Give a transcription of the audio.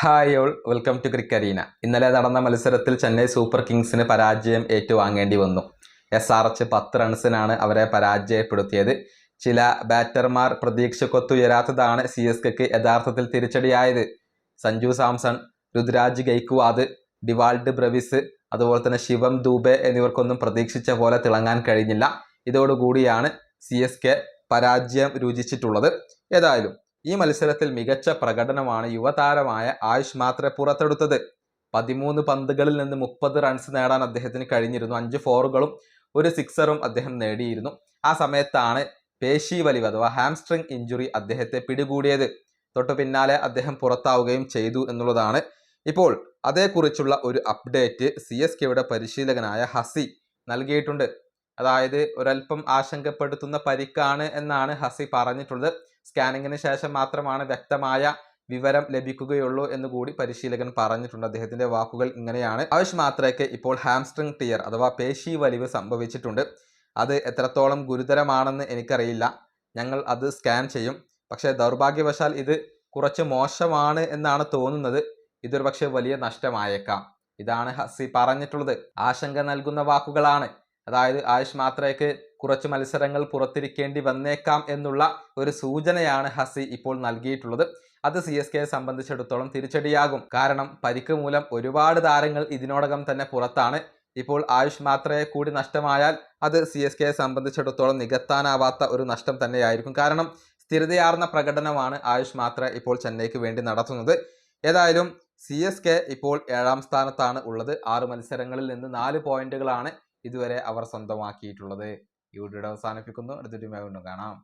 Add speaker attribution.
Speaker 1: Hi all, welcome to ക്രിക്കരീന. ഇന്നലെ നടന്ന മത്സരത്തിൽ ചെന്നൈ സൂപ്പർ കിങ്സിന് പരാജയം ഏറ്റുവാങ്ങേണ്ടി വന്നു. SRH 10 റൺസിനാണ് അവരെ പരാജയപ്പെടുത്തിയത്. ചില ബാറ്റർമാർ പ്രതീക്ഷക്കൊത്തുയരാത്തതാണ് CSKക്ക് യഥാർത്ഥത്തിൽ തിരിച്ചടിയായത്. സഞ്ജു സാംസൺ, രുദ്രാജ് ഗെയ്ക്വാദ്, ഡിവാൾഡ് ബ്രവിസ്, അതുപോലെ തന്നെ ശിവം ദൂബെ എന്നിവർക്കൊന്നും പ്രതീക്ഷിച്ച പോലെ തിളങ്ങാൻ കഴിഞ്ഞില്ല. ഇതോടുകൂടിയാണ് CSK പരാജയം രുചിച്ചിട്ടുള്ളത്. ഏതായാലും ഈ മത്സരത്തിൽ മികച്ച പ്രകടനമാണ് യുവതാരമായ ആയുഷ് മാത്രെ പുറത്തെടുത്തത്. 13 പന്തുകളിൽ നിന്ന് 30 റൺസ് നേടാൻ അദ്ദേഹത്തിന് കഴിഞ്ഞിരുന്നു. 5 ഫോറുകളും 1 സിക്സറും അദ്ദേഹം നേടിയിരുന്നു. ആ സമയത്താണ് പേശി വലിവ് അഥവാ ഹാംസ്ട്രിങ് ഇഞ്ചുറി അദ്ദേഹത്തെ പിടികൂടിയത്. തൊട്ടു പിന്നാലെ അദ്ദേഹം പുറത്താവുകയും ചെയ്തു എന്നുള്ളതാണ്. ഇപ്പോൾ അതേക്കുറിച്ചുള്ള ഒരു അപ്ഡേറ്റ് CSKയുടെ പരിശീലകനായ ഹസി നൽകിയിട്ടുണ്ട്. അതായത് ഒരൽപ്പം ആശങ്കപ്പെടുത്തുന്ന പരിക്കാണ് എന്നാണ് ഹസി പറഞ്ഞിട്ടുള്ളത്. സ്കാനിങ്ങിന് ശേഷം മാത്രമാണ് വ്യക്തമായ വിവരം ലഭിക്കുകയുള്ളൂ എന്ന് കൂടി പരിശീലകൻ പറഞ്ഞിട്ടുണ്ട്. അദ്ദേഹത്തിന്റെ വാക്കുകൾ ഇങ്ങനെയാണ്: ആയുഷ് മാത്രയ്ക്ക് ഇപ്പോൾ ഹാംസ്ട്രിങ് ടിയർ അഥവാ പേശി വലിവ് സംഭവിച്ചിട്ടുണ്ട്. അത് എത്രത്തോളം ഗുരുതരമാണെന്ന് എനിക്കറിയില്ല. ഞങ്ങൾ അത് സ്കാൻ ചെയ്യും. പക്ഷേ ദൗർഭാഗ്യവശാൽ ഇത് കുറച്ച് മോശമാണ് എന്നാണ് തോന്നുന്നത്. ഇതൊരു പക്ഷേ വലിയ നഷ്ടമായേക്കാം. ഇതാണ് ഹസി പറഞ്ഞിട്ടുള്ളത്. ആശങ്ക നൽകുന്ന വാക്കുകളാണ്. അതായത് ആയുഷ് മാത്രയ്ക്ക് കുറച്ച് മത്സരങ്ങൾ പുറത്തിരിക്കേണ്ടി വന്നേക്കാം എന്നുള്ള ഒരു സൂചനയാണ് ഹസി ഇപ്പോൾ നൽകിയിട്ടുള്ളത്. അത് CSKയെ സംബന്ധിച്ചിടത്തോളം തിരിച്ചടിയാകും. കാരണം പരിക്ക് മൂലം ഒരുപാട് താരങ്ങൾ ഇതിനോടകം തന്നെ പുറത്താണ്. ഇപ്പോൾ ആയുഷ് മാത്രയെ കൂടി നഷ്ടമായാൽ അത് CSKയെ സംബന്ധിച്ചിടത്തോളം നികത്താനാവാത്ത ഒരു നഷ്ടം തന്നെയായിരിക്കും. കാരണം സ്ഥിരതയാർന്ന പ്രകടനമാണ് ആയുഷ് മാത്ര ഇപ്പോൾ ചെന്നൈക്ക് വേണ്ടി നടത്തുന്നത്. ഏതായാലും CSK ഇപ്പോൾ 7ാം സ്ഥാനത്താണ് ഉള്ളത്. 6 മത്സരങ്ങളിൽ നിന്ന് 4 പോയിന്റുകളാണ് ഇതുവരെ അവർ സ്വന്തമാക്കിയിട്ടുള്ളത്. ഈ വീഡിയോ അവസാനിപ്പിക്കുന്നു. അടുത്തൊരു വീണ്ടും കാണാം.